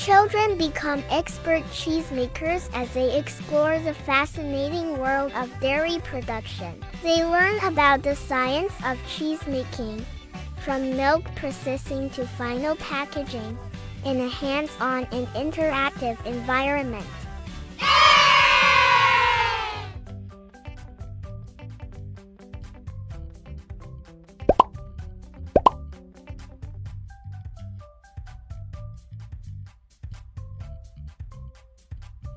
Children become expert cheesemakers as they explore the fascinating world of dairy production. They learn about the science of cheesemaking, from milk processing to final packaging, in a hands-on and interactive environment.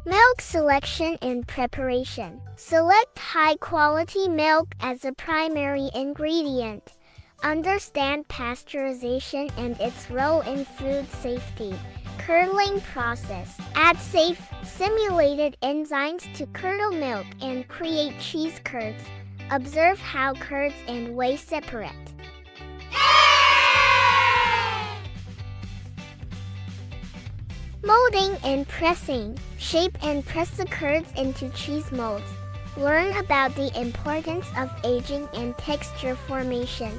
Milk selection and preparation. Select high-quality milk as a primary ingredient. Understand pasteurization and its role in food safety. Curdling process. Add safe, simulated enzymes to curdle milk and create cheese curds. Observe how curds and whey separate. Molding and pressing. Shape and press the curds into cheese molds. Learn about the importance of aging and texture formation.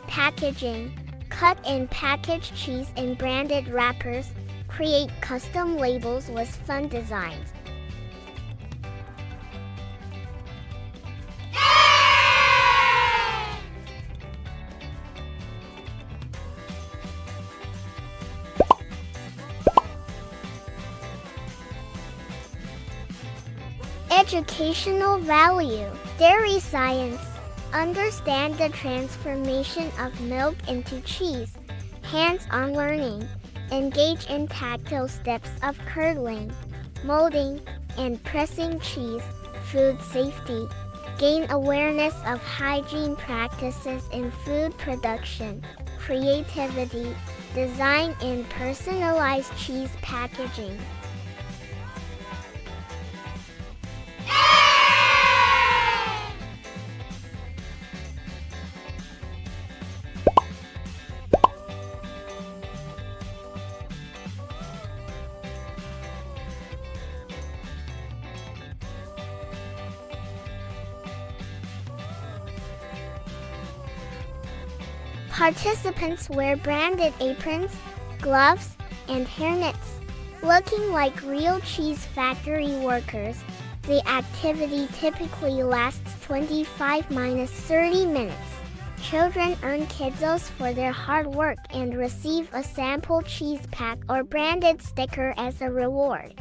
Packaging. Cut and package cheese in branded wrappers. Create custom labels with fun designs. Educational value. Dairy science. Understand the transformation of milk into cheese. Hands-on learning. Engage in tactile steps of curdling, molding, and pressing cheese. Food safety. Gain awareness of hygiene practices in food production. Creativity. Design and personalize cheese packaging. Participants wear branded aprons, gloves, and hairnets. Looking like real cheese factory workers, the activity typically lasts 25–30 minutes. Children earn KidZos for their hard work and receive a sample cheese pack or branded sticker as a reward.